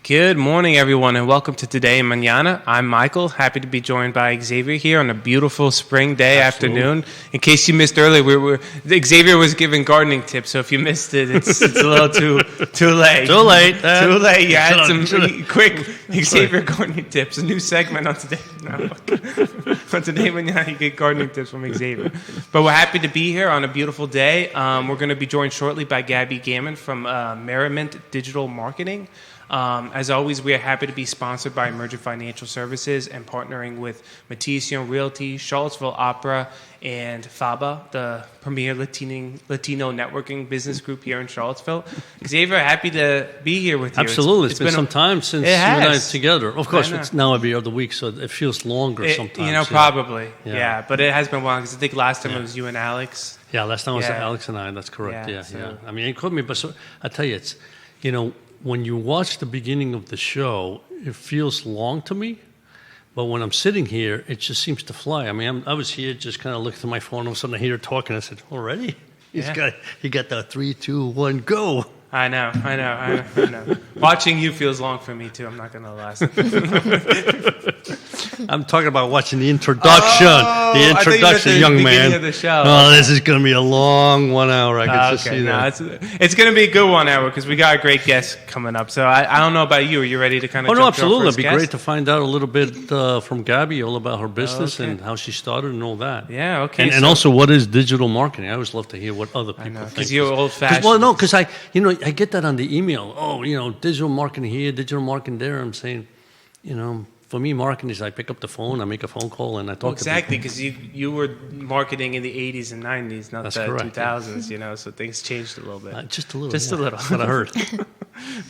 Good morning, everyone, and welcome to Today in Mañana. I'm Michael, happy to be joined by Xavier here on a beautiful spring day afternoon. In case you missed earlier, Xavier was giving gardening tips, so if you missed it, it's a little too late. Too late. Too late. You had some quick Xavier gardening tips. A new segment on Today. On Today in Mañana, you get gardening tips from Xavier. But we're happy to be here on a beautiful day. We're going to be joined shortly by Gabby Gammon from Merriment Digital Marketing. As always, we are happy to be sponsored by Emergent Financial Services and partnering with Matthias Realty, Charlottesville Opera, and FABA, the premier Latino networking business group here in Charlottesville. Xavier, happy to be here with you. Absolutely. It's been some time since you and I are together. Of course, it's now every other week, so it feels longer sometimes. Probably. Yeah. But it has been a while, because I think last time it was you and Alex. Yeah, last time it was Alex and I. That's correct. Yeah. I mean, it could be, but I tell you, it's, when you watch the beginning of the show, it feels long to me. But when I'm sitting here, it just seems to fly. I mean, I was here just kind of looking at my phone. All of a sudden, I hear her talking. I said, already? He got the 3, 2, 1, go. I know. Watching you feels long for me, too. I'm not going to lie. I'm talking about watching the introduction. The introduction, young man. Of the show. Oh, this is going to be a long 1 hour. I can just see that. It's going to be a good 1 hour because we got a great guest coming up. So I don't know about you. Are you ready to kind of jump absolutely. It'd be guest? Great to find out a little bit from Gabby, all about her business and how she started and all that. Yeah, okay. And also, what is digital marketing? I always love to hear what other people think. Because you're old-fashioned. Well, no, because I get that on the email. Oh, digital marketing here, digital marketing there. I'm saying, for me, marketing is I pick up the phone, I make a phone call, and I talk to people. Exactly, because you were marketing in the 80s and 90s, not the 2000s, so things changed a little bit. Just a little. Just a little. That's what I heard.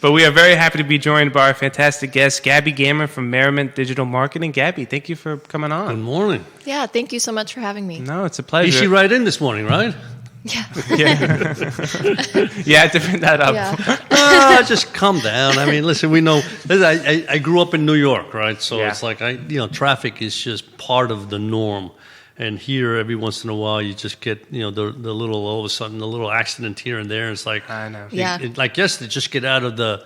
But we are very happy to be joined by our fantastic guest, Gabby Gammon from Merriment Digital Marketing. Gabby, thank you for coming on. Good morning. Yeah, thank you so much for having me. No, it's a pleasure. You see right in this morning, right? Yeah. You had to bring that up. Yeah. Just calm down. I mean, listen, we know. I grew up in New York, right? So it's like traffic is just part of the norm. And here, every once in a while, you just get the little, all of a sudden, the little accident here and there. It's like, I know. Like yesterday, just get out of the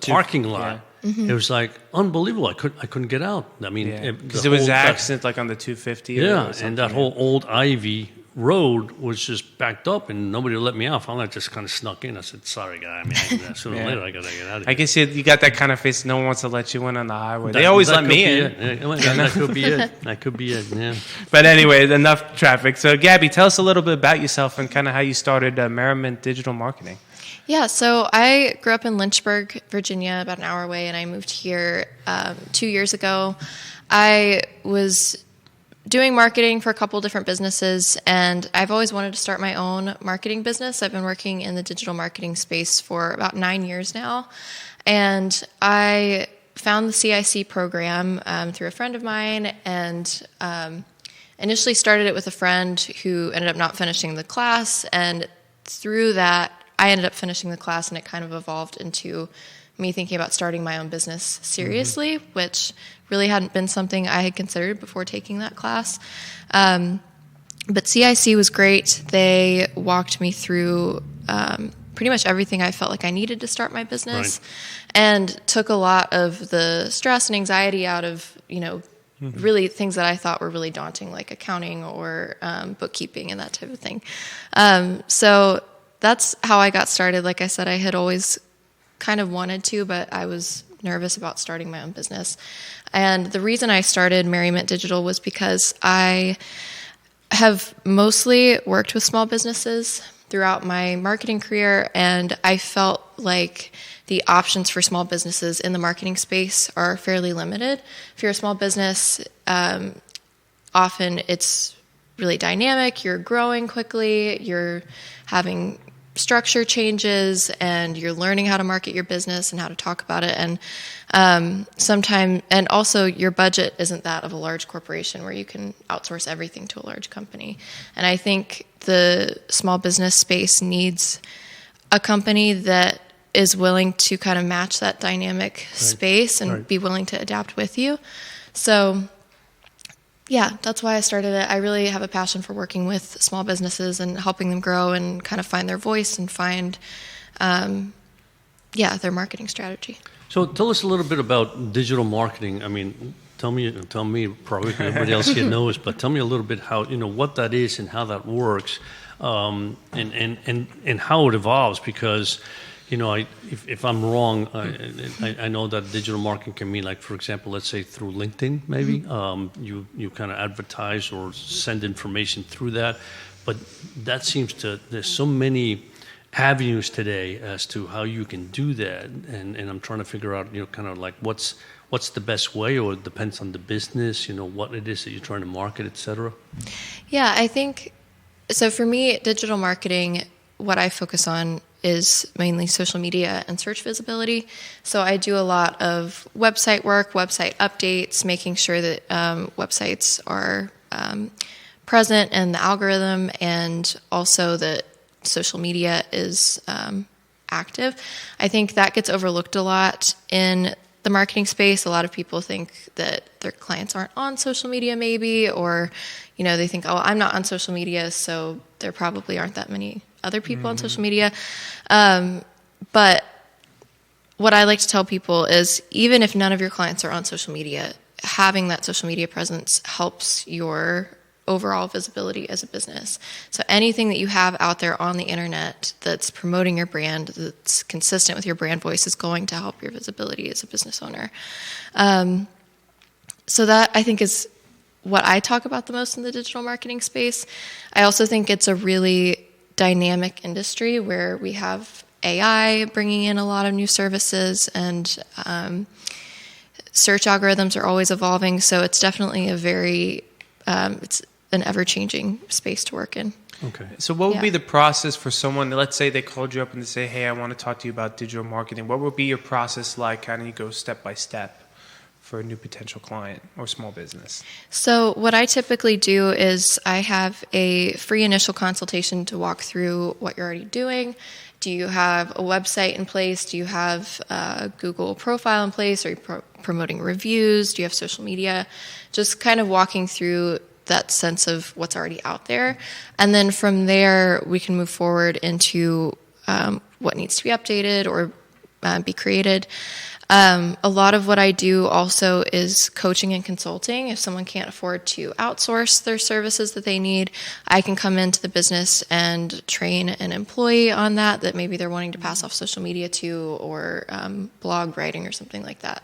parking lot. Yeah. Mm-hmm. It was like unbelievable. I couldn't get out. I mean, because there was an accident like on the 250. Yeah, and that whole old Ivy road was just backed up, and nobody would let me out. Finally, I just kind of snuck in. I said, "Sorry, guy. I mean, sooner or later, I gotta get out of here." I guess you got that kind of face. No one wants to let you in on the highway. They always let me in. That could be it. That could be it. Yeah. But anyway, enough traffic. So, Gabby, tell us a little bit about yourself and kind of how you started Merriment Digital Marketing. Yeah, so I grew up in Lynchburg, Virginia, about an hour away, and I moved here 2 years ago. I was doing marketing for a couple different businesses, and I've always wanted to start my own marketing business. I've been working in the digital marketing space for about 9 years now, and I found the CIC program through a friend of mine, and initially started it with a friend who ended up not finishing the class, and through that, I ended up finishing the class, and it kind of evolved into me thinking about starting my own business seriously, which really hadn't been something I had considered before taking that class. But CIC was great. They walked me through pretty much everything I felt like I needed to start my business, and took a lot of the stress and anxiety out of, really things that I thought were really daunting, like accounting or bookkeeping and that type of thing. So that's how I got started. Like I said, I had always kind of wanted to, but I was nervous about starting my own business. And the reason I started Merriment Digital was because I have mostly worked with small businesses throughout my marketing career, and I felt like the options for small businesses in the marketing space are fairly limited. If you're a small business, often it's really dynamic, you're growing quickly, you're having structure changes, and you're learning how to market your business and how to talk about it. And sometimes, and also your budget isn't that of a large corporation where you can outsource everything to a large company. And I think the small business space needs a company that is willing to kind of match that dynamic space and be willing to adapt with you. So yeah, that's why I started it. I really have a passion for working with small businesses and helping them grow and kind of find their voice and find, their marketing strategy. So tell us a little bit about digital marketing. I mean, tell me, probably everybody else here knows, but tell me a little bit how, what that is and how that works, and how it evolves, because, if I'm wrong, I know that digital marketing can mean, like, for example, let's say through LinkedIn, maybe, you kind of advertise or send information through that, but that seems there's so many avenues today as to how you can do that, and I'm trying to figure out, kind of like what's the best way, or it depends on the business, what it is that you're trying to market, et cetera? Yeah, I think, so for me, digital marketing, what I focus on is mainly social media and search visibility. So I do a lot of website work, website updates, making sure that websites are present in the algorithm, and also that social media is active. I think that gets overlooked a lot in the marketing space. A lot of people think that their clients aren't on social media maybe, or, they think, oh, I'm not on social media, so there probably aren't that many other people on social media. But what I like to tell people is, even if none of your clients are on social media, having that social media presence helps your overall visibility as a business. So anything that you have out there on the internet that's promoting your brand, that's consistent with your brand voice, is going to help your visibility as a business owner. So that, I think, is what I talk about the most in the digital marketing space. I also think it's a really dynamic industry where we have AI bringing in a lot of new services, and search algorithms are always evolving. So it's definitely it's an ever-changing space to work in. Okay. So what would be the process for someone, let's say they called you up and they say, hey, I want to talk to you about digital marketing. What would be your process like? How do you go step by step for a new potential client or small business? So what I typically do is I have a free initial consultation to walk through what you're already doing. Do you have a website in place? Do you have a Google profile in place? Are you promoting reviews? Do you have social media? Just kind of walking through that sense of what's already out there. And then from there, we can move forward into what needs to be updated or be created. A lot of what I do also is coaching and consulting. If someone can't afford to outsource their services that they need, I can come into the business and train an employee on that maybe they're wanting to pass off social media to, or blog writing or something like that.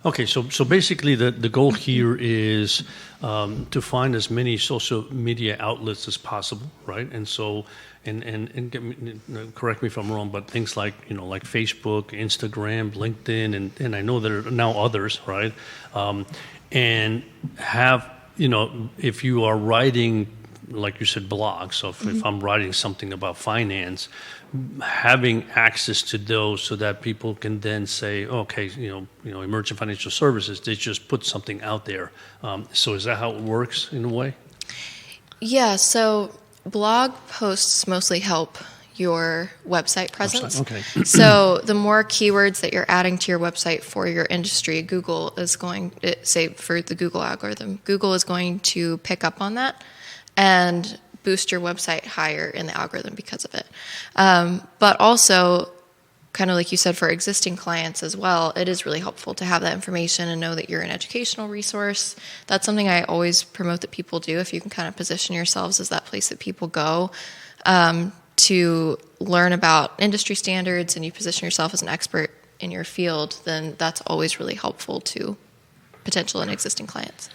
Okay, so basically the goal here is to find as many social media outlets as possible, right? And so, and get me, correct me if I'm wrong, but things like, like Facebook, Instagram, LinkedIn, and I know there are now others, right? And have, if you are writing, like you said, blogs, so if I'm writing something about finance, having access to those so that people can then say, okay, Emergent Financial Services, they just put something out there. So is that how it works in a way? Yeah, so blog posts mostly help your website presence. Okay. So the more keywords that you're adding to your website for your industry, Google is going, say for the Google algorithm, Google is going to pick up on that and boost your website higher in the algorithm because of it. But also, kind of like you said, for existing clients as well, it is really helpful to have that information and know that you're an educational resource. That's something I always promote that people do. If you can kind of position yourselves as that place that people go to learn about industry standards, and you position yourself as an expert in your field, then that's always really helpful to potential and existing clients.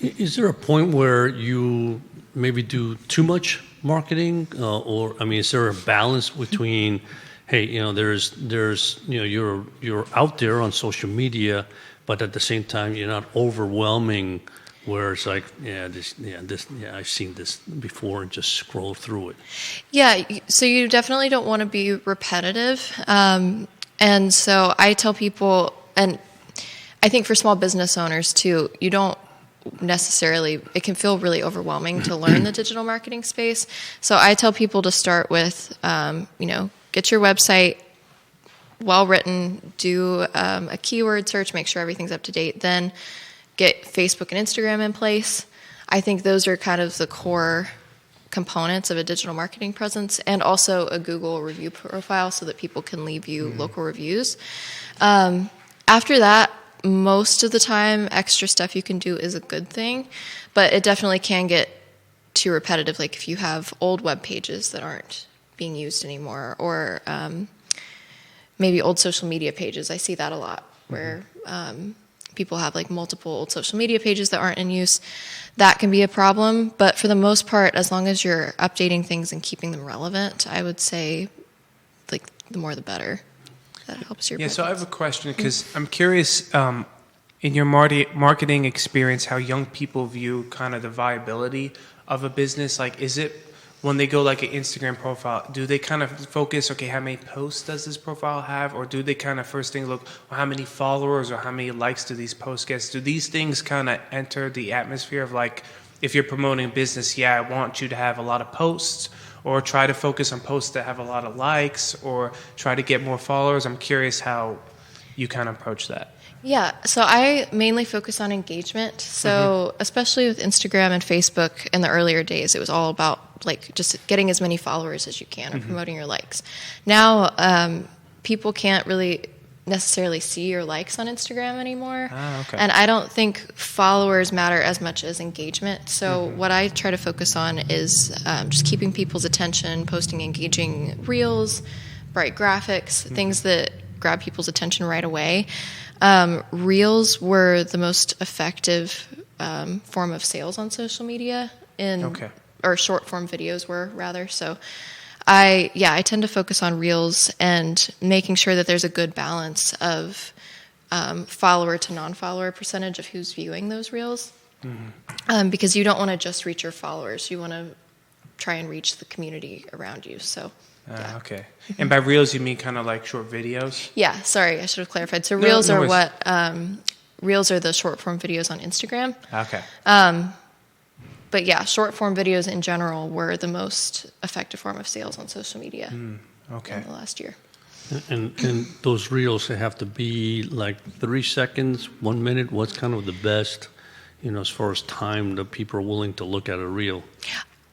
Is there a point where you maybe do too much marketing, or is there a balance between, hey, there's you're out there on social media, but at the same time you're not overwhelming, where it's like, I've seen this before, and just scroll through it. Yeah, so you definitely don't want to be repetitive, and so I tell people, and I think for small business owners too, you don't necessarily, it can feel really overwhelming to learn the digital marketing space. So I tell people to start with, get your website well written, do a keyword search, make sure everything's up to date, then get Facebook and Instagram in place. I think those are kind of the core components of a digital marketing presence, and also a Google review profile so that people can leave you local reviews. After that, most of the time, extra stuff you can do is a good thing, but it definitely can get too repetitive. Like if you have old web pages that aren't being used anymore, or maybe old social media pages. I see that a lot where people have like multiple old social media pages that aren't in use. That can be a problem, but for the most part, as long as you're updating things and keeping them relevant, I would say like the more the better. That helps your business. So I have a question because I'm curious in your marketing experience how young people view kind of the viability of a business. Like, is it when they go like an Instagram profile, do they kind of focus, okay, how many posts does this profile have? Or do they kind of first thing look, well, how many followers or how many likes do these posts get? Do these things kind of enter the atmosphere of like, if you're promoting a business, I want you to have a lot of posts, or try to focus on posts that have a lot of likes, or try to get more followers? I'm curious how you kind of approach that. Yeah, so I mainly focus on engagement. So especially with Instagram and Facebook in the earlier days, it was all about like just getting as many followers as you can and promoting your likes. Now, people can't really necessarily see your likes on Instagram anymore. Okay. And I don't think followers matter as much as engagement. So what I try to focus on is just keeping people's attention, posting engaging reels, bright graphics, things that grab people's attention right away. Reels were the most effective form of sales on social media or short form videos were rather. So I tend to focus on reels and making sure that there's a good balance of follower to non-follower percentage of who's viewing those reels. Because you don't want to just reach your followers. You want to try and reach the community around you. So. Yeah. Okay. And by reels, you mean kind of like short videos? Yeah, sorry, I should have clarified. So reels are what, reels are the short form videos on Instagram. Okay. But yeah, short form videos in general were the most effective form of sales on social media in the last year. And those reels, they have to be like 3 seconds, 1 minute. What's kind of the best, as far as time that people are willing to look at a reel?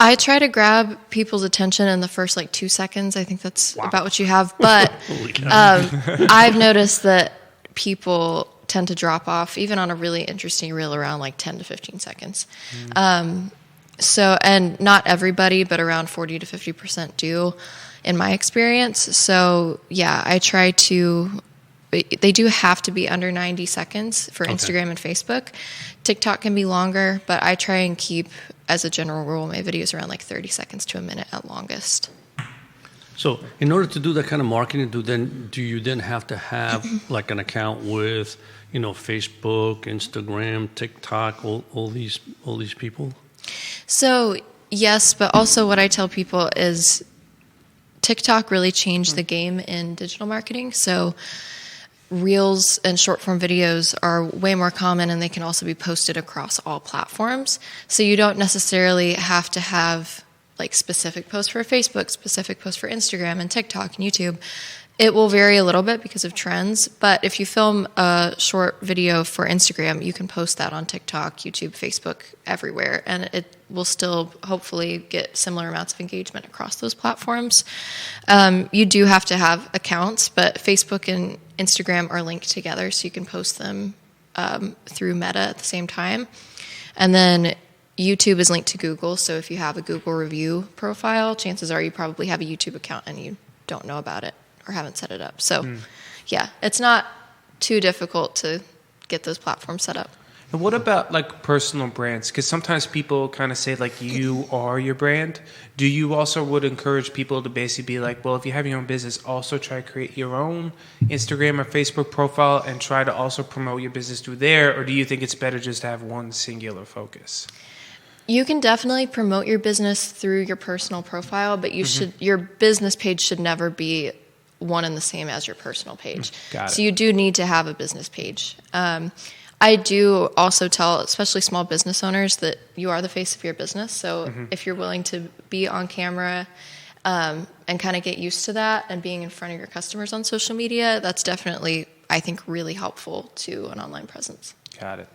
I try to grab people's attention in the first 2 seconds. I think that's about what you have. But I've noticed that people tend to drop off, even on a really interesting reel, around 10 to 15 seconds. And not everybody, but around 40 to 50% do, in my experience. So yeah, I try to. They do have to be under 90 seconds for Instagram and Facebook. TikTok can be longer, but I try and keep, as a general rule, my videos around 30 seconds to a minute at longest. So in order to do that kind of marketing, do you then have to have an account with, Facebook, Instagram, TikTok, all these people? So yes, but also what I tell people is TikTok really changed the game in digital marketing. So reels and short form videos are way more common, and they can also be posted across all platforms. So you don't necessarily have to have specific posts for Facebook, specific posts for Instagram and TikTok and YouTube. It will vary a little bit because of trends, but if you film a short video for Instagram, you can post that on TikTok, YouTube, Facebook, everywhere, and it will still hopefully get similar amounts of engagement across those platforms. You do have to have accounts, but Facebook and Instagram are linked together, so you can post them through Meta at the same time. And then YouTube is linked to Google, so if you have a Google review profile, chances are you probably have a YouTube account and you don't know about it or haven't set it up. So yeah, it's not too difficult to get those platforms set up. And what about personal brands? Because sometimes people kind of say you are your brand. Do you also would encourage people to basically be well, if you have your own business, also try to create your own Instagram or Facebook profile and try to also promote your business through there? Or do you think it's better just to have one singular focus? You can definitely promote your business through your personal profile, but your business page should never be one and the same as your personal page. Got it. So you do need to have a business page. I do also tell, especially small business owners, that you are the face of your business. So if you're willing to be on camera and kind of get used to that and being in front of your customers on social media, that's definitely, I think, really helpful to an online presence. Got it.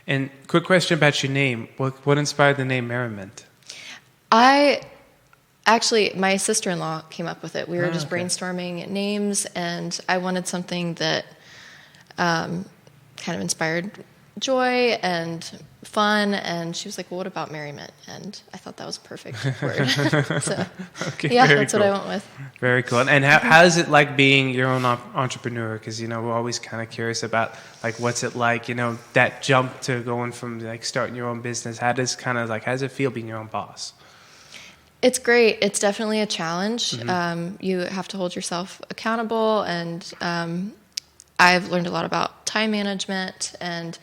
And quick question about your name. What inspired the name Merriment? My sister-in-law came up with it. We were just brainstorming names, and I wanted something that kind of inspired joy and fun, and she was like, well, what about Merriment? And I thought that was a perfect word. So, that's what I went with. Very cool. And how is it like being your own entrepreneur? Because, we're always kind of curious about, like, what's it like, that jump to going from, like, starting your own business. How does it feel being your own boss? It's great. It's definitely a challenge. You have to hold yourself accountable, and I've learned a lot about time management and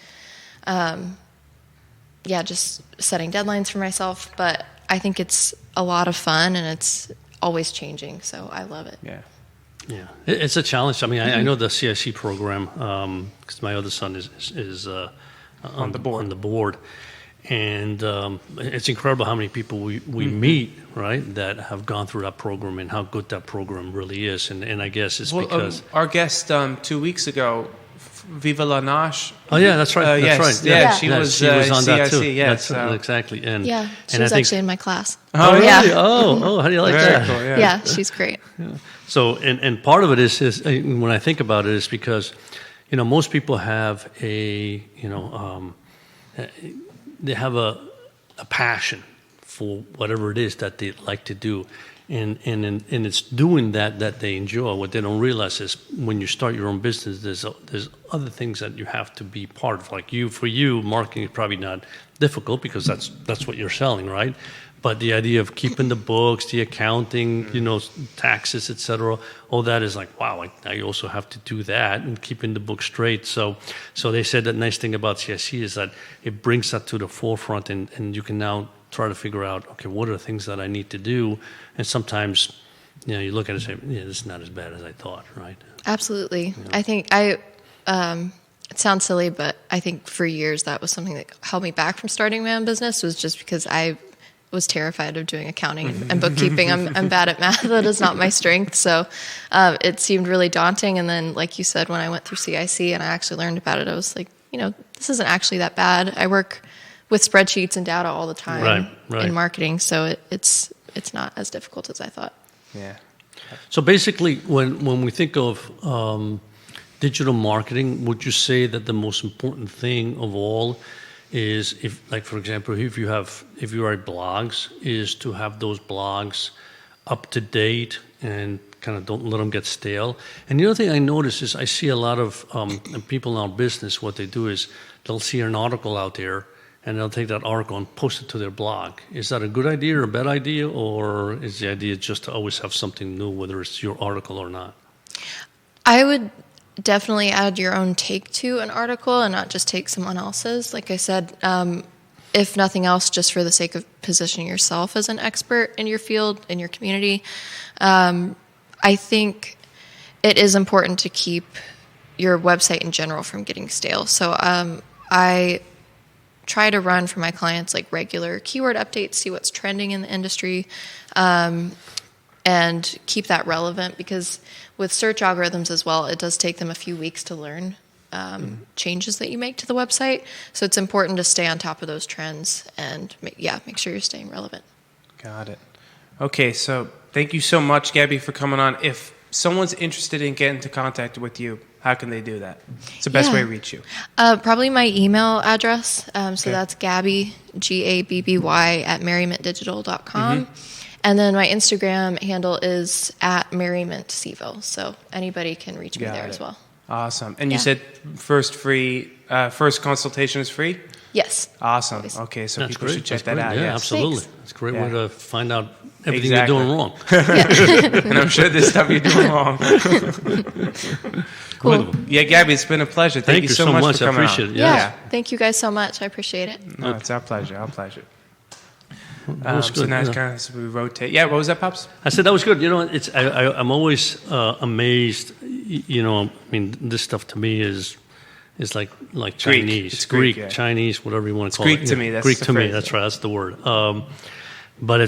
just setting deadlines for myself. But I think it's a lot of fun, and it's always changing. So I love it. Yeah, it's a challenge. I mean, I know the CIC program because my other son is on the board. And it's incredible how many people we meet, right, that have gone through that program and how good that program really is. And I guess it's because... our guest 2 weeks ago, Viva La Nash. Oh, yeah, that's right. Yes, right. Yeah, she was on CIC, that too. Yes, exactly. And, she was actually in my class. Oh, really? Yeah. Oh, how do you like Very that? Cool, yeah, she's great. Yeah. So, and part of it is when I think about it, is because, most people have they have a passion for whatever it is that they like to do. And it's doing that they enjoy. What they don't realize is when you start your own business, there's other things that you have to be part of. Like for you, marketing is probably not difficult because that's what you're selling, right? But the idea of keeping the books, the accounting, taxes, etc., all that is like, wow, I also have to do that and keeping the book straight. So they said that nice thing about CIC is that it brings that to the forefront, and you can now try to figure out, okay, what are the things that I need to do? And sometimes, you look at it and say, yeah, this is not as bad as I thought, right? Absolutely. I think it sounds silly, but I think for years that was something that held me back from starting my own business, was just because I was terrified of doing accounting and bookkeeping. I'm bad at math. That is not my strength. So it seemed really daunting. And then, like you said, when I went through CIC and I actually learned about it, I was like, this isn't actually that bad. I work with spreadsheets and data all the time in marketing. So it's not as difficult as I thought. Yeah. So basically, when we think of digital marketing, would you say that the most important thing of all is, for example, if you write blogs, is to have those blogs up to date and kind of don't let them get stale? And the other thing I notice is I see a lot of people in our business, what they do is they'll see an article out there and they'll take that article and post it to their blog. Is that a good idea or a bad idea, or is the idea just to always have something new, whether it's your article or not? I would definitely add your own take to an article and not just take someone else's. Like I said, if nothing else, just for the sake of positioning yourself as an expert in your field, in your community. I think it is important to keep your website in general from getting stale. So I try to run for my clients like regular keyword updates, see what's trending in the industry, and keep that relevant, because with search algorithms as well, it does take them a few weeks to learn changes that you make to the website. So it's important to stay on top of those trends and make sure you're staying relevant. Got it. Okay, so thank you so much, Gabby, for coming on. If someone's interested in getting into contact with you, how can they do that? It's the best way to reach you. Probably my email address. So that's Gabby, Gabby, @merrimentdigital.com. And then my Instagram handle is @Merriment CVille. So anybody can reach me there as well. Awesome. And you said first consultation is free? Yes. Awesome. Always. Okay, so That's people great. should check That's that out. Yeah, Yes. absolutely. Thanks. It's a great way to find out everything you're doing wrong. And I'm sure there's stuff you're doing wrong. Cool. Well, yeah, Gabby, it's been a pleasure. Thank you so much for coming I appreciate on. it. Yeah. Thank you guys so much. I appreciate it. No, it's our pleasure. Our pleasure. That was So good. now it's kind of we rotate. Yeah, what was that, Pops? I said that was good. I'm always amazed. This stuff to me is like Chinese, It's Greek, Chinese, whatever you want to call Greek it. to me. That's Greek the to me. phrase. That's right. That's the word. But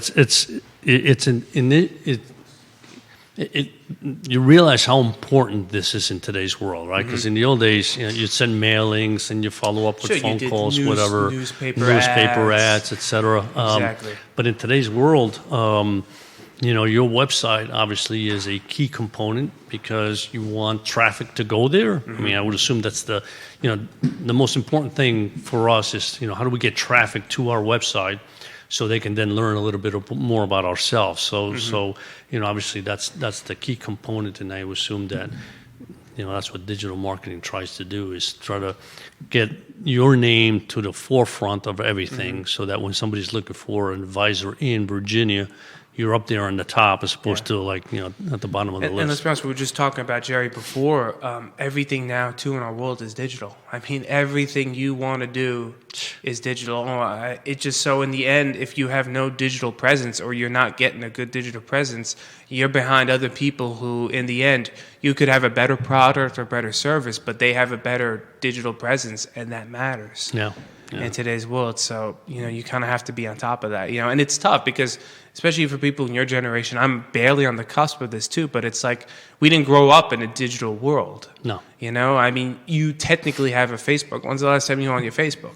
you realize how important this is in today's world, right? Because in the old days, you'd send mailings and you follow up with phone calls, whatever, newspaper ads, etc. Exactly. But in today's world, your website obviously is a key component because you want traffic to go there. I mean, I would assume that's the most important thing for us is, how do we get traffic to our website so they can then learn a little bit more about ourselves. So obviously that's the key component, and I would assume that, that's what digital marketing tries to do, is try to get your name to the forefront of everything so that when somebody's looking for an advisor in Virginia, you're up there on the top as opposed to at the bottom of the list. And let's be honest, we were just talking about Jerry before. Everything now, too, in our world is digital. I mean, everything you want to do is digital. It's just so in the end, if you have no digital presence or you're not getting a good digital presence, you're behind other people who, in the end, you could have a better product or better service, but they have a better digital presence, and that matters. Yeah. In today's world. So, you kind of have to be on top of that, and it's tough because, especially for people in your generation, I'm barely on the cusp of this too, but it's like we didn't grow up in a digital world. No. I mean, you technically have a Facebook. When's the last time you were on your Facebook?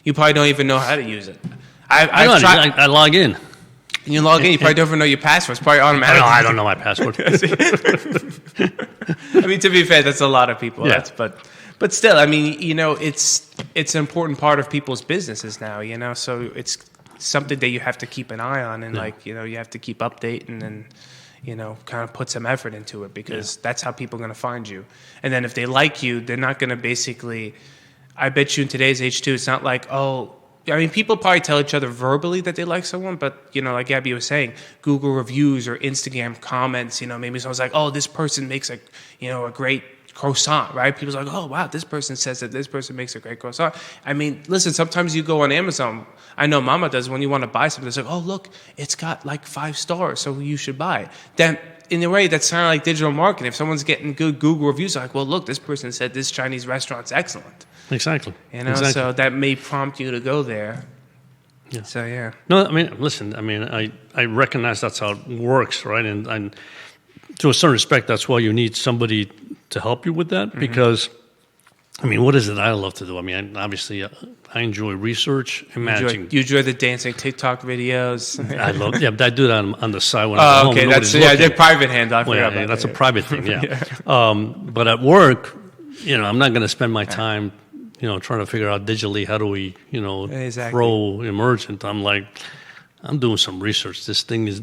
You probably don't even know how to use it. I log in. You log in, you probably don't even know your password. It's probably automatic. I don't know my password. I mean, to be fair, that's a lot of people. Yeah. But still, I mean, it's an important part of people's businesses now, so it's something that you have to keep an eye on and you have to keep updating and, kind of put some effort into it because that's how people are going to find you. And then if they like you, they're not going to basically, I bet you in today's age too, it's not like, people probably tell each other verbally that they like someone, but, like Gabby was saying, Google reviews or Instagram comments, maybe someone's like, this person makes a great croissant, right? People's like, oh, wow, this person says that this person makes a great croissant. I mean, listen, sometimes you go on Amazon. I know Mama does when you want to buy something. It's like, oh, look, it's got like 5 stars, so you should buy it. Then, in a way, that's kind of like digital marketing. If someone's getting good Google reviews, like, well, look, this person said this Chinese restaurant's excellent. Exactly. Exactly. So that may prompt you to go there. Yeah. So, yeah. No, I mean, listen, I recognize that's how it works, right? And to a certain respect, that's why you need somebody to help you with that because, what is it I love to do? I mean, obviously, I enjoy research and managing. You enjoy the dancing TikTok videos? I love, but I do that on the side when I'm home. Okay, they're private hands. That's a private thing, but at work, I'm not going to spend my time, trying to figure out digitally how do we, grow Emergent. I'm doing some research. This thing is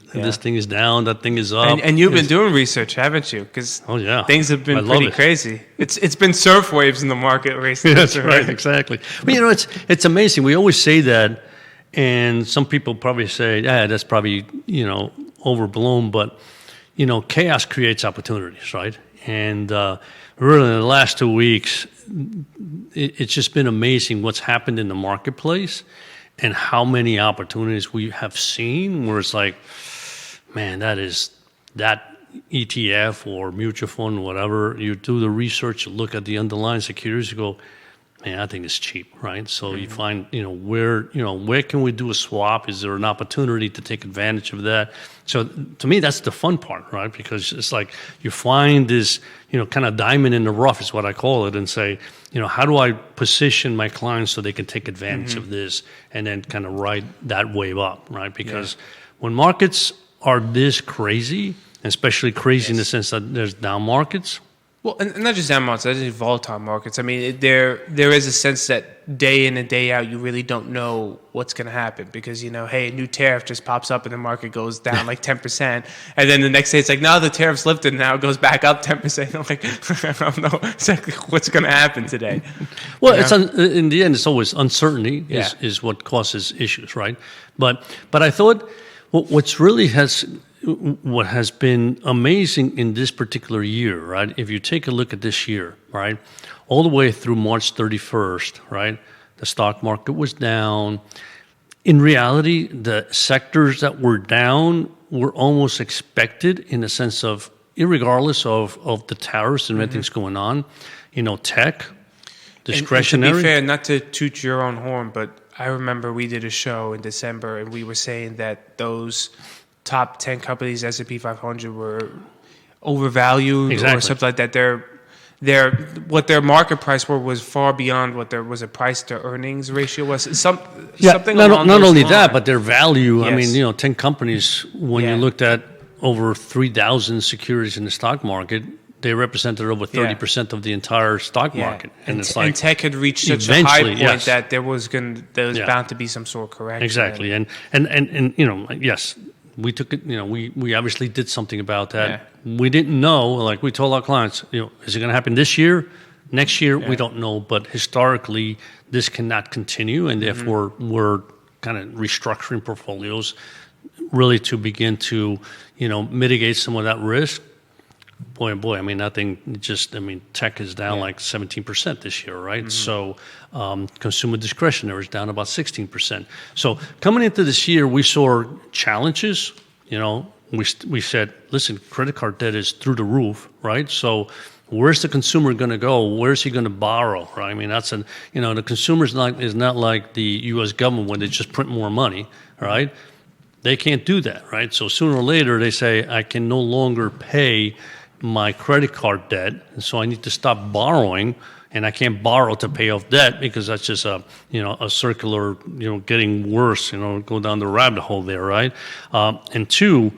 down. That thing is up. And you've been doing research, haven't you? Because things have been pretty crazy. It's been surf waves in the market recently. That's right, exactly. But it's amazing. We always say that, and some people probably say, that's probably overblown. But chaos creates opportunities, right? And really, in the last 2 weeks, it's just been amazing what's happened in the marketplace. And how many opportunities we have seen where it's like, man, that ETF or mutual fund, whatever, you do the research, you look at the underlying securities, you go, man, I think it's cheap, right? So you find, where can we do a swap? Is there an opportunity to take advantage of that? So to me, that's the fun part, right? Because it's like you find this, kind of diamond in the rough is what I call it, and say, how do I position my clients so they can take advantage of this and then kind of ride that wave up, right? Because when markets are this crazy, especially crazy in the sense that there's down markets. Well, and not just down markets, there's just volatile markets. I mean, there is a sense that day in and day out, you really don't know what's going to happen because, hey, a new tariff just pops up and the market goes down like 10%. And then the next day it's like, no, the tariff's lifted and now it goes back up 10%. I'm like, I don't know exactly what's going to happen today. Well, in the end, it's always uncertainty is what causes issues, right? But I thought what has been amazing in this particular year, right? If you take a look at this year, right, all the way through March 31st, right, the stock market was down. In reality, the sectors that were down were almost expected in the sense of, irregardless of the tariffs and everything's going on, tech, discretionary. And to be fair, not to toot your own horn, but I remember we did a show in December and we were saying that those top 10 companies, S&P 500, were overvalued Exactly. or something like that. What their market price was far beyond what there was a price to earnings ratio was. Something along not those only lines. that, but their value. I Yes. mean, 10 companies, when you Yeah. looked at over 3,000 securities in the stock market, they represented over 30% of the entire stock market. And it's like, tech had reached such a high eventually, point yes. that there was bound to be some sort of correction. exactly. And yes, we took it, we obviously did something about that. Yeah. We didn't know, like we told our clients, is it going to happen this year? Next year, we don't know, but historically, this cannot continue, and therefore, we're kind of restructuring portfolios really to begin to, mitigate some of that risk. Boy, oh boy, I mean, tech is down like 17% this year, right? So consumer discretionary is down about 16%. So coming into this year, we saw challenges. We said, listen, credit card debt is through the roof, right? So where's the consumer going to go? Where's he going to borrow, right? I mean, the consumer is not like the U.S. government when they just print more money, right? They can't do that, right? So sooner or later, they say, I can no longer pay my credit card debt, and so I need to stop borrowing, and I can't borrow to pay off debt because that's just a circular, getting worse, go down the rabbit hole there, right? And two,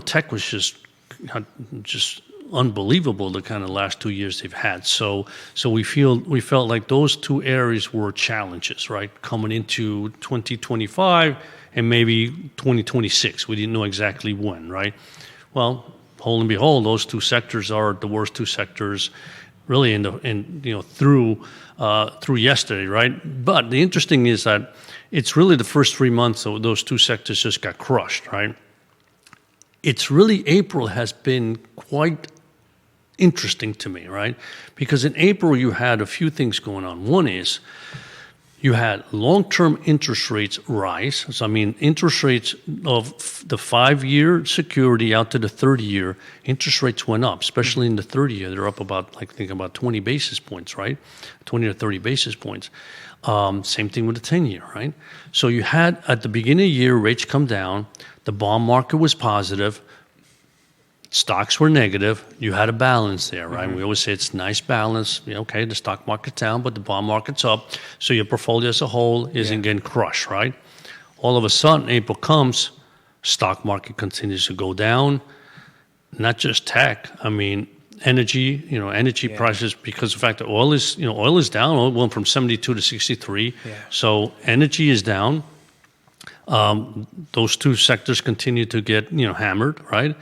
tech was just unbelievable the kind of last 2 years they've had. So we felt like those two areas were challenges, right? Coming into 2025 and maybe 2026. We didn't know exactly when, right? Well, whole and behold, those two sectors are the worst two sectors really through yesterday, right? But the interesting is that it's really the first 3 months of those two sectors just got crushed, right? It's really April has been quite interesting to me, right? Because in April you had a few things going on. One is you had long-term interest rates rise. So, I mean, interest rates of the 5-year security out to the 30-year, interest rates went up, especially in the 30-year. They're up about 20 basis points, right? 20 or 30 basis points. Same thing with the 10-year, right? So you had, at the beginning of the year, rates come down. The bond market was positive. Stocks were negative. You had a balance there, right? We always say it's nice balance. Okay, the stock market's down, but the bond market's up. So your portfolio as a whole isn't getting crushed, right? All of a sudden, April comes, stock market continues to go down. Not just tech. I mean, energy, energy prices, because of the fact that oil is down. Oil went from 72 to 63. Yeah. So energy is down. Those two sectors continue to get, hammered, right?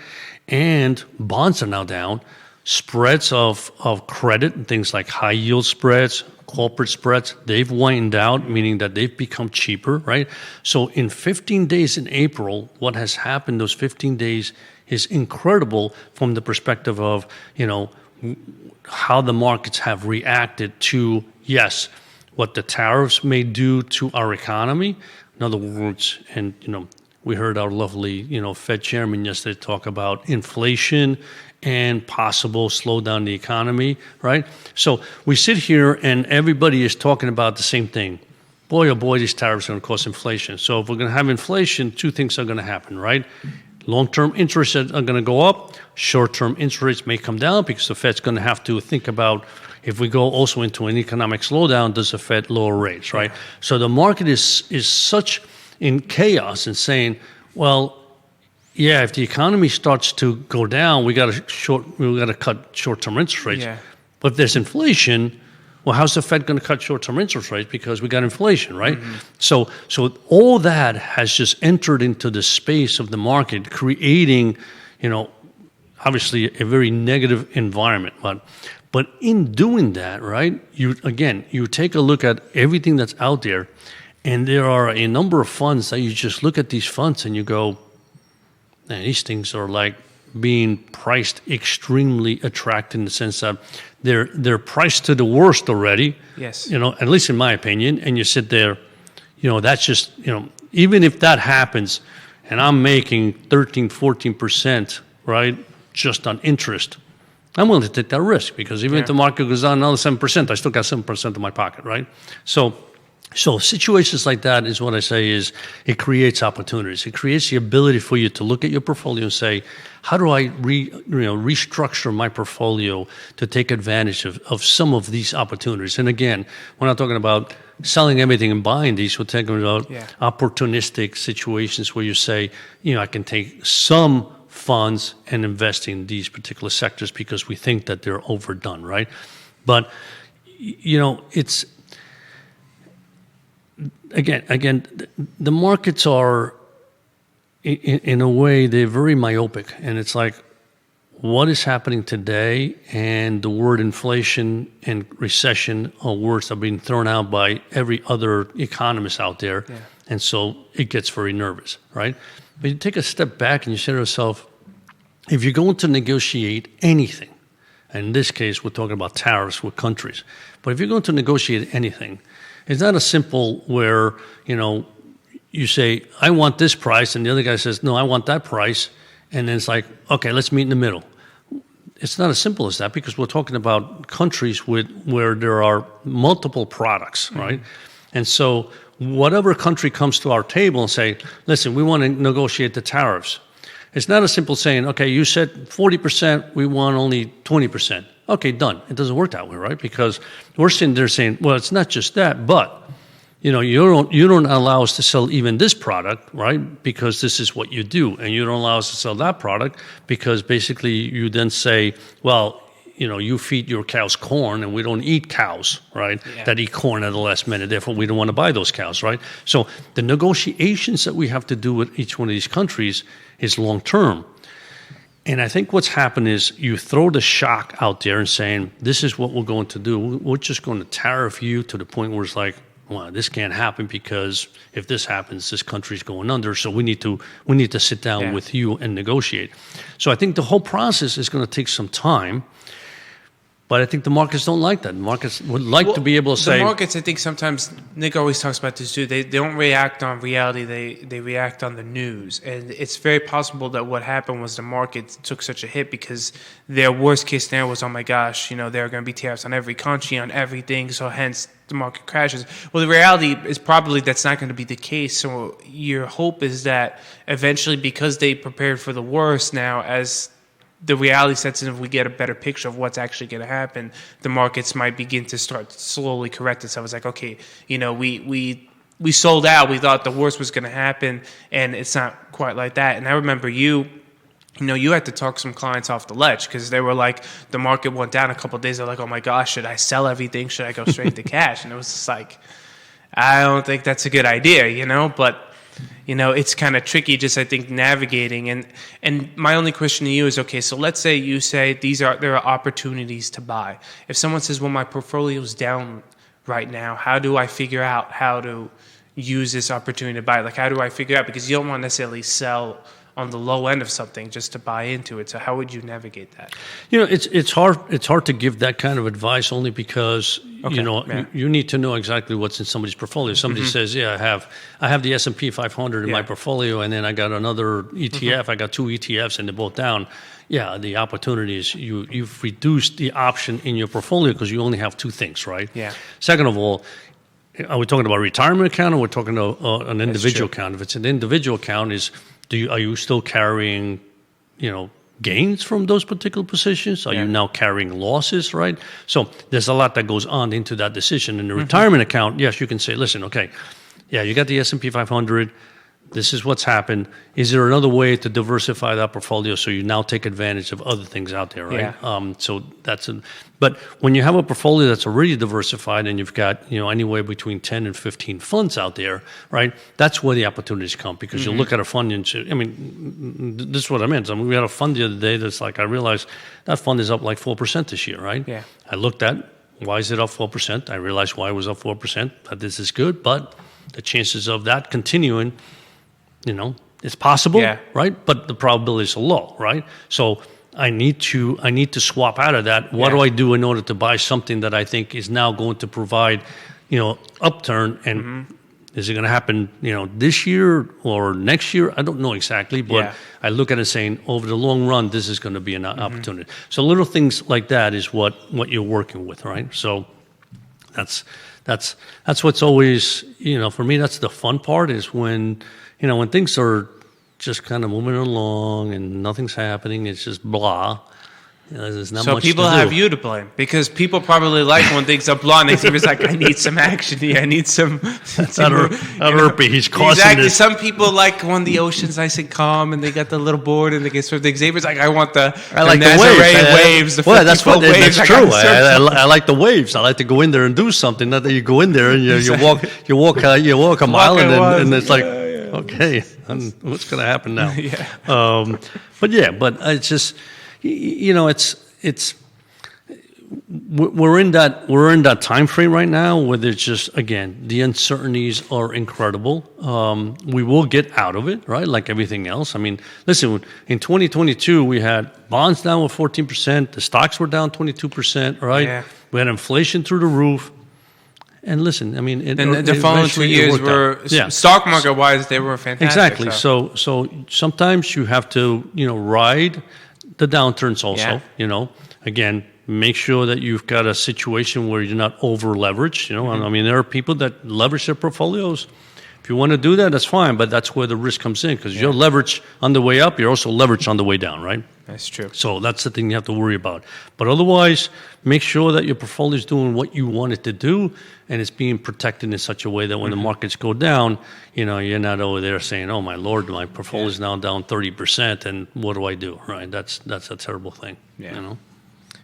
And bonds are now down. Spreads of credit and things like high yield spreads, corporate spreads, they've widened out, meaning that they've become cheaper, right? So in 15 days in April, what has happened those 15 days is incredible from the perspective of, how the markets have reacted to, yes, what the tariffs may do to our economy. In other words, and, we heard our lovely, Fed chairman yesterday talk about inflation and possible slowdown in the economy, right? So we sit here and everybody is talking about the same thing. Boy, oh boy, these tariffs are going to cause inflation. So if we're going to have inflation, two things are going to happen, right? Long-term interests are going to go up. Short-term interest rates may come down because the Fed's going to have to think about, if we go also into an economic slowdown, does the Fed lower rates, right? So the market is such in chaos and saying, well, yeah, if the economy starts to go down, we got to cut short-term interest rates. Yeah. But if there's inflation, well, how's the Fed going to cut short-term interest rates because we got inflation, right? So all that has just entered into the space of the market, creating, obviously a very negative environment. But in doing that, right, you take a look at everything that's out there. And there are a number of funds that you just look at these funds and you go, man, these things are like being priced extremely attractive in the sense that they're priced to the worst already. Yes. At least in my opinion. And you sit there, that's just, even if that happens and I'm making 13, 14%, right, just on interest, I'm willing to take that risk because even if the market goes down another 7%, I still got 7% in my pocket, right? So So situations like that is what I say is it creates opportunities. It creates the ability for you to look at your portfolio and say, how do I restructure my portfolio to take advantage of some of these opportunities? And again, we're not talking about selling everything and buying these. We're talking about opportunistic situations where you say, I can take some funds and invest in these particular sectors because we think that they're overdone, right? But, it's... Again, the markets are, in a way, they're very myopic. And it's like, what is happening today? And the word inflation and recession are words that are being thrown out by every other economist out there. Yeah. And so it gets very nervous, right? But you take a step back and you say to yourself, if you're going to negotiate anything, and in this case, we're talking about tariffs with countries, but if you're going to negotiate anything, it's not a simple where, you say, I want this price, and the other guy says, no, I want that price. And then it's like, okay, let's meet in the middle. It's not as simple as that because we're talking about countries where there are multiple products, right? And so whatever country comes to our table and say, listen, we want to negotiate the tariffs. It's not as simple saying, okay, you said 40%, we want only 20%. Okay, done. It doesn't work that way, right? Because we're sitting there saying, well, it's not just that, but you don't allow us to sell even this product, right? Because this is what you do, and you don't allow us to sell that product because basically you then say, well, you feed your cows corn, and we don't eat cows, right? Yeah. That eat corn at the last minute. Therefore, we don't want to buy those cows, right? So the negotiations that we have to do with each one of these countries is long term. And I think what's happened is you throw the shock out there and saying, this is what we're going to do. We're just going to tariff you to the point where it's like, well, this can't happen because if this happens, this country's going under. So we need to sit down with you and negotiate. So I think the whole process is going to take some time. But I think the markets don't like that. The markets would like to be able to say... The markets, I think sometimes, Nick always talks about this too, they don't react on reality, they react on the news. And it's very possible that what happened was the market took such a hit because their worst case scenario was, oh my gosh, there are going to be tariffs on every country, on everything, so hence the market crashes. Well, the reality is probably that's not going to be the case. So your hope is that eventually, because they prepared for the worst now, as the reality sets in, if we get a better picture of what's actually going to happen, the markets might begin to start slowly correct itself. It's like, okay, we sold out. We thought the worst was going to happen, and it's not quite like that. And I remember you had to talk some clients off the ledge because they were like, the market went down a couple of days. They're like, oh my gosh, should I sell everything? Should I go straight to cash? And it was just like, I don't think that's a good idea, but it's kind of tricky just, I think, navigating. And my only question to you is, okay, so let's say you say there are opportunities to buy. If someone says, well, my portfolio's down right now, how do I figure out how to use this opportunity to buy? Like, how do I figure out? Because you don't want to necessarily sell on the low end of something just to buy into it. So how would you navigate that? It's hard to give that kind of advice only because you need to know exactly what's in somebody's portfolio. Somebody says, I have the S&P 500 in my portfolio, and then I got another ETF. I got two ETFs, and they're both down. Yeah, the opportunity is you've reduced the option in your portfolio because you only have two things, right? Yeah. Second of all, are we talking about a retirement account, or we're talking about an individual account? If it's an individual account, are you still carrying, gains from those particular positions? Are you now carrying losses, right? So there's a lot that goes on into that decision. In the retirement account, yes, you can say, listen, okay, you got the S&P 500. This is what's happened. Is there another way to diversify that portfolio so you now take advantage of other things out there, right? Yeah. But when you have a portfolio that's already diversified and you've got anywhere between 10 and 15 funds out there, right? That's where the opportunities come because you look at a fund and say, this is what I meant. We had a fund the other day that's like, I realized that fund is up like 4% this year, right? Yeah. I looked at why is it up 4%? I realized why it was up 4%. That this is good, but the chances of that continuing, it's possible, right? But the probabilities are low, right? So I need to swap out of that. What do I do in order to buy something that I think is now going to provide, upturn? And is it going to happen, this year or next year? I don't know exactly, but I look at it saying over the long run, this is going to be an opportunity. So little things like that is what you're working with, right? So that's what's always, for me, that's the fun part is when things are just kind of moving along and nothing's happening. It's just blah. There's not so much people to have do. you to blame because people probably like when things are blah. And Xavier's like, I need some action here. I need some. Urpí, he's causing exactly. this. Some people like when the ocean's nice and calm and they got the little board and they get sort of. Xavier's like, I want the waves. The well, that's waves. That's true. I like the waves. I like to go in there and do something. Not that you go in there and you walk a mile and it's like, okay, what's going to happen now? But it's just. We're in that time frame right now where there's just, again, the uncertainties are incredible. We will get out of it, right? Like everything else. I mean, listen, in 2022 we had bonds down with 14%, the stocks were down 22%, right? Yeah. We had inflation through the roof. And listen, I mean, the following 2 years were stock market wise, they were fantastic. Exactly. So sometimes you have to, ride the downturns also, again, make sure that you've got a situation where you're not over leveraged, I mean, there are people that leverage their portfolios. If you want to do that, that's fine, but that's where the risk comes in because you're leveraged on the way up, you're also leveraged on the way down, right? That's true. So that's the thing you have to worry about. But otherwise, make sure that your portfolio is doing what you want it to do and it's being protected in such a way that when the markets go down, you're not over there saying, oh, my Lord, my portfolio is now down 30% and what do I do, right? That's a terrible thing,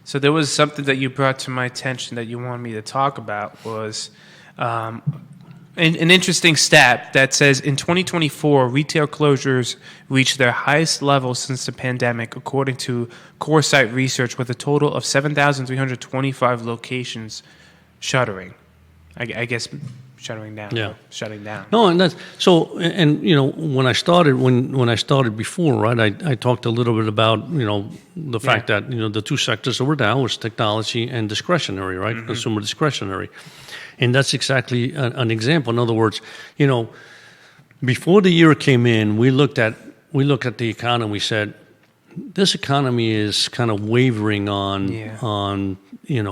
So there was something that you brought to my attention that you wanted me to talk about was an interesting stat that says in 2024, retail closures reached their highest level since the pandemic, according to Coresight Research, with a total of 7,325 locations shuttering. I guess shutting down. Yeah, shutting down. No, and that's so. And when I started before, right? I talked a little bit about the fact that the two sectors that were down was technology and discretionary, right? Mm-hmm. Consumer discretionary. And that's exactly an example. In other words, before the year came in, we looked at the economy and we said, this economy is kind of wavering on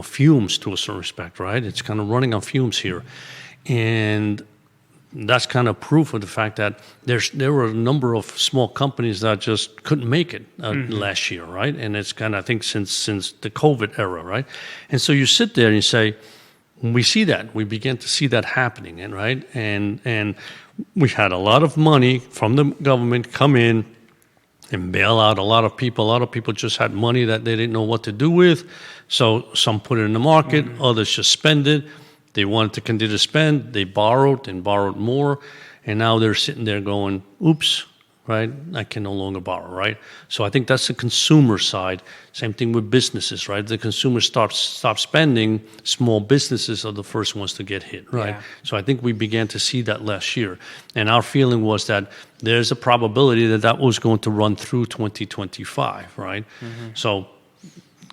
fumes to a certain respect, right? It's kind of running on fumes here. And that's kind of proof of the fact that there were a number of small companies that just couldn't make it last year, right? And it's kind of, I think, since the COVID era, right? And so you sit there and you say, we see that. We begin to see that happening, right? And we had a lot of money from the government come in and bail out a lot of people. A lot of people just had money that they didn't know what to do with. So some put it in the market, others just spend it. They wanted to continue to spend. They borrowed and borrowed more. And now they're sitting there going, oops, right? I can no longer borrow, right? So I think that's the consumer side. Same thing with businesses, right? The consumer stop spending. Small businesses are the first ones to get hit, right? Yeah. So I think we began to see that last year. And our feeling was that there's a probability that was going to run through 2025, right? Mm-hmm. So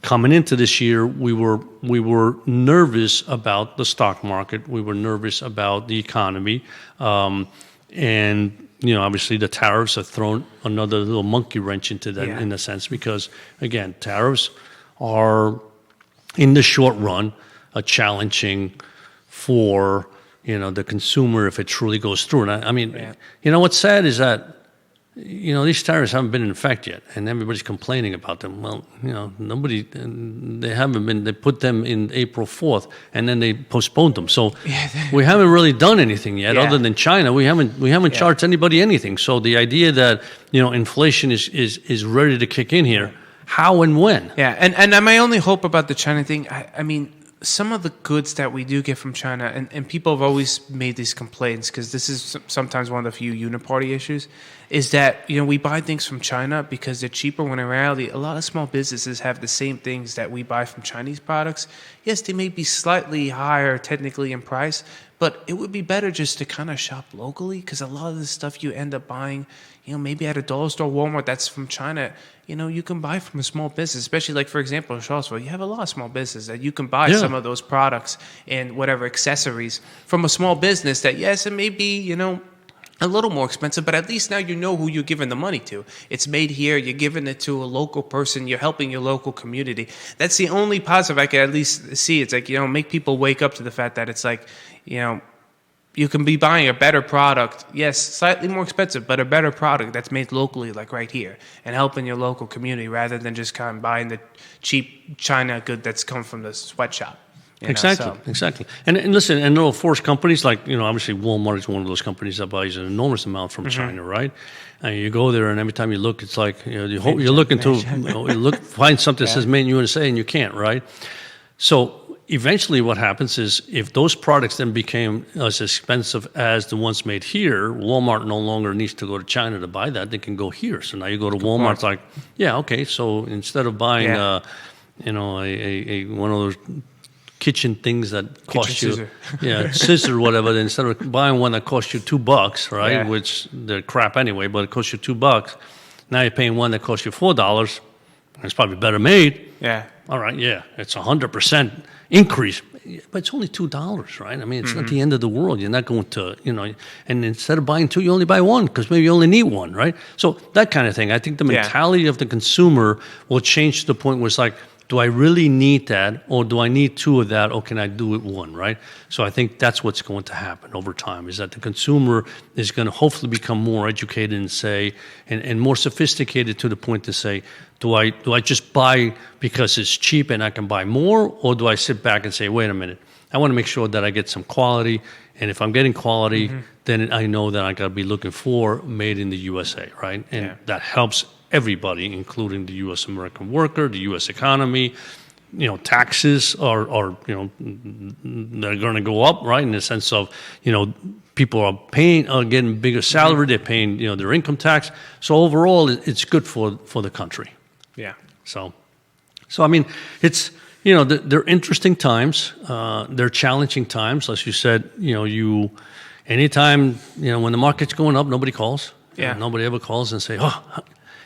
coming into this year, we were nervous about the stock market. We were nervous about the economy. And obviously the tariffs have thrown another little monkey wrench into that in a sense because, again, tariffs are, in the short run, challenging for, the consumer if it truly goes through. And I mean, what's sad is that, these tariffs haven't been in effect yet, and everybody's complaining about them. Well, they put them in April 4th, and then they postponed them. So we haven't really done anything yet, other than China. We haven't charged anybody anything. So the idea that, inflation is ready to kick in here, how and when? Yeah, and my only hope about the China thing, I mean, some of the goods that we do get from China, and people have always made these complaints because this is sometimes one of the few uniparty issues, is that we buy things from China because they're cheaper when in reality a lot of small businesses have the same things that we buy from Chinese products. Yes, they may be slightly higher technically in price, but it would be better just to kind of shop locally because a lot of the stuff you end up buying, maybe at a dollar store, Walmart, that's from China, you can buy from a small business, especially like, for example, in Charlottesville, you have a lot of small businesses that you can buy some of those products and whatever accessories from a small business that, yes, it may be, a little more expensive, but at least now you know who you're giving the money to. It's made here. You're giving it to a local person. You're helping your local community. That's the only positive I can at least see. It's like, make people wake up to the fact that it's like, you can be buying a better product. Yes, slightly more expensive, but a better product that's made locally, like right here, and helping your local community rather than just kind of buying the cheap China good that's come from the sweatshop. Exactly. And listen, and for companies like, obviously Walmart is one of those companies that buys an enormous amount from China, right? And you go there, and every time you look, it's like, you're looking to find something that says made in USA, and you can't, right? So eventually what happens is if those products then became as expensive as the ones made here, Walmart no longer needs to go to China to buy that. They can go here. So now you go to Walmart, it's like, okay, so instead of buying, a one of those kitchen things that cost you, scissor or whatever. Instead of buying one that costs you $2, right? Yeah. Which they're crap anyway, but it costs you $2. Now you're paying one that costs you $4. And it's probably better made. Yeah. All right. Yeah. It's 100% increase, but it's only $2, right? I mean, it's not the end of the world. You're not going to, and instead of buying two, you only buy one because maybe you only need one, right? So that kind of thing. I think the mentality of the consumer will change to the point where it's like, do I really need that, or do I need two of that, or can I do it one, right? So I think that's what's going to happen over time, is that the consumer is going to hopefully become more educated and say, and more sophisticated to the point to say, do I just buy because it's cheap and I can buy more, or do I sit back and say, wait a minute, I want to make sure that I get some quality, and if I'm getting quality, then I know that I got to be looking for made in the USA, right? And that helps everybody, including the U.S. American worker, the U.S. economy. Taxes are they're going to go up, right? In the sense of, people are getting bigger salary, they're paying, their income tax. So overall, it's good for the country. Yeah. So I mean, it's, they're interesting times. They're challenging times. As you said, anytime, when the market's going up, nobody calls. Yeah. Nobody ever calls and say,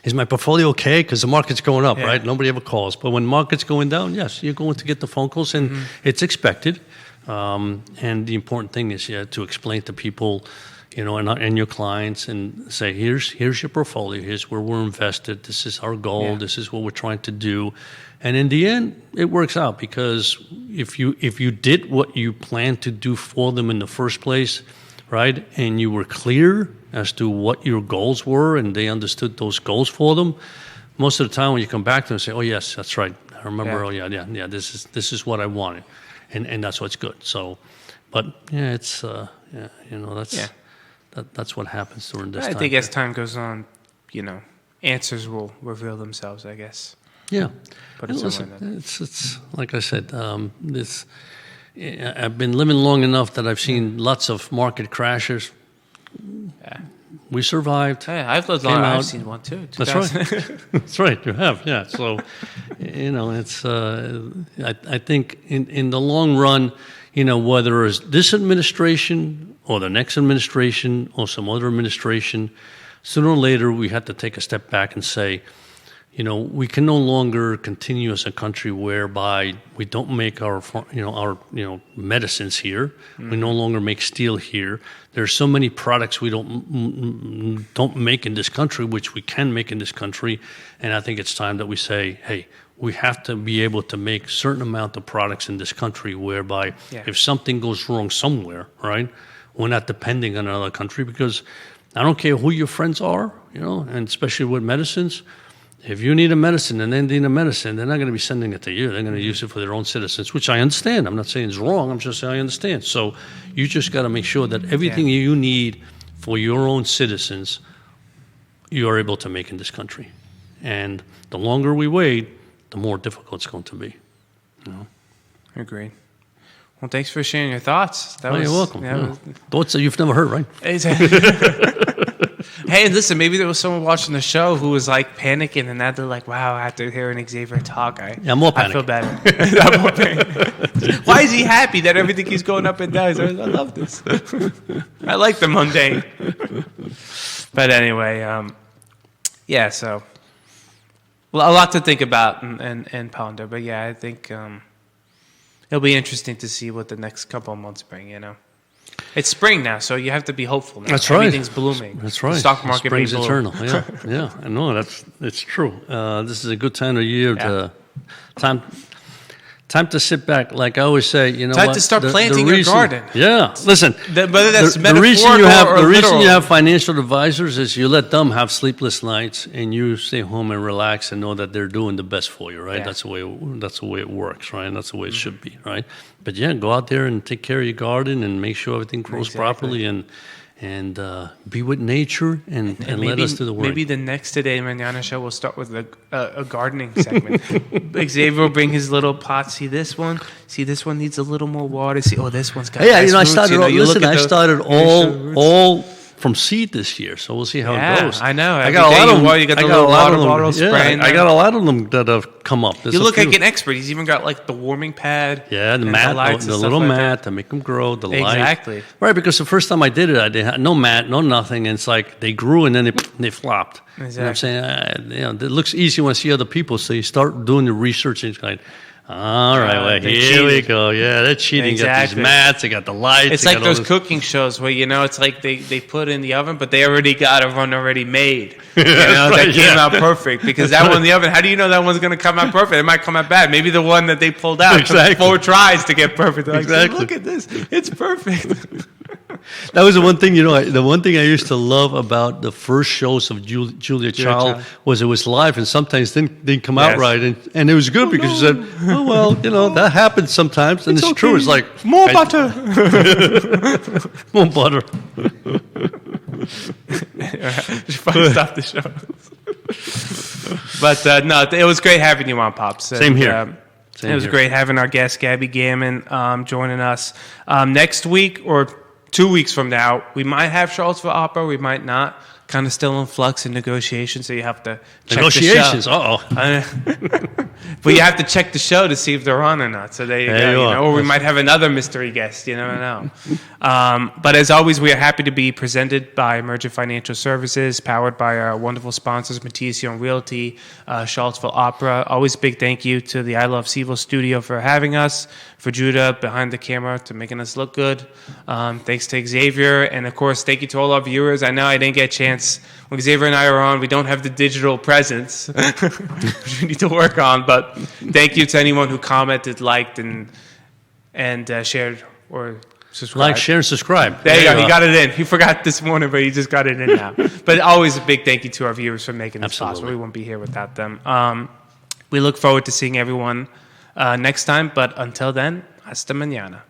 is my portfolio okay? Because the market's going up, right? Nobody ever calls. But when the market's going down, yes, you're going to get the phone calls, and it's expected. And the important thing is to explain to people, and your clients, and say, here's your portfolio. Here's where we're invested. This is our goal. Yeah. This is what we're trying to do. And in the end, it works out, because if you did what you planned to do for them in the first place, right, and you were clear as to what your goals were, and they understood those goals for them, most of the time when you come back to them and say, oh yes, that's right, I remember, this is what I wanted, and that's what's good. So, but it's that's what happens during this time. I think as time goes on, answers will reveal themselves, I guess. Yeah. But it's like I said, I've been living long enough that I've seen lots of market crashes. Yeah. We survived. Yeah, I've lived long. I've seen one too. That's right. That's right. You have. Yeah. So, it's. I think in the long run, whether it's this administration or the next administration or some other administration, sooner or later we have to take a step back and say, we can no longer continue as a country whereby we don't make our medicines here. We no longer make steel here. There's so many products we don't make in this country, which we can make in this country. And I think it's time that we say, hey, we have to be able to make a certain amount of products in this country whereby if something goes wrong somewhere, right, we're not depending on another country, because I don't care who your friends are, and especially with medicines. If you need a medicine and they need a medicine, they're not going to be sending it to you. They're going to use it for their own citizens, which I understand. I'm not saying it's wrong. I'm just saying I understand. So you just got to make sure that everything you need for your own citizens, you are able to make in this country. And the longer we wait, the more difficult it's going to be. Agreed. Well, thanks for sharing your thoughts. You're welcome. Thoughts that you've never heard, right? Hey, listen, maybe there was someone watching the show who was like panicking, and now they're like, wow, after hearing Xavier talk, I'm more panicking. I feel better. I'm more panicking. Why is he happy that everything keeps going up and down? I love this. I like the mundane. But anyway, so a lot to think about and ponder. But I think it'll be interesting to see what the next couple of months bring, It's spring now, so you have to be hopeful now. That's right. Everything's blooming. That's right. The stock market Spring's may bloom. eternal. Yeah, yeah. I know it's true. This is a good time of year to time to sit back. Like I always say, you know, time to start planting your garden. Yeah, listen. Whether that's the reason metaphorical you have financial advisors is you let them have sleepless nights, and you stay home and relax and know that they're doing the best for you. Right? Yeah. That's the way it works. Right? And that's the way it should be. Right? But yeah, go out there and take care of your garden and make sure everything grows properly and be with nature and maybe, let us do the work. Maybe the next Today Mañana show will start with a gardening segment. Xavier will bring his little pot. See this one? See this one needs a little more water. See, this one's got nice I roots. started all from seed this year, so we'll see how it goes. I know. I got a lot of them. You got the little water bottle spraying. I got a lot of them that have come up. You look like an expert. He's even got like the warming pad. Yeah, the mat, the little mat to make them grow. The light. Exactly. Right, because the first time I did it, I did no mat, no nothing, and it's like they grew and then they flopped. Exactly. You know what I'm saying? It looks easy when I see other people, so you start doing the research and it's like, all right, well, here we go. Yeah, they're cheating. Exactly. Got these mats, they got the lights. It's like those cooking shows where, it's like they put in the oven, but they already got a one already made. That came out perfect. Because that one in the oven, how do you know that one's going to come out perfect? It might come out bad. Maybe the one that they pulled out took 4 tries to get perfect. They're like, look at this. It's perfect. That was the one thing, the one thing I used to love about the first shows of Julia Child was it was live and sometimes didn't come out right. And it was good because you said, that happens sometimes. And it's true. It's like, more butter. More butter. Stop the show. But no, it was great having you on, Pops. Same here. It was great having our guest, Gabby Gammon, joining us. Next week or 2 weeks from now, we might have Charlottesville Opera. We might not. Kind of still in flux in negotiations, so you have to check negotiations. The show. But you have to check the show to see if they're on or not. So there you go. Or we might have another mystery guest. You never know. But as always, we are happy to be presented by Emergent Financial Services, powered by our wonderful sponsors, Matthias and Realty, Charlottesville Opera. Always big thank you to the I Love CVille studio for having us, for Judah behind the camera to making us look good. Thanks to Xavier, and of course, thank you to all our viewers. I know I didn't get a chance when Xavier and I are on. We don't have the digital presence, which we need to work on. But thank you to anyone who commented, liked, and shared or subscribed. Like, share, and subscribe. There you go. He got it in. He forgot this morning, but he just got it in now. But always a big thank you to our viewers for making this possible. We wouldn't be here without them. We look forward to seeing everyone next time. But until then, hasta mañana.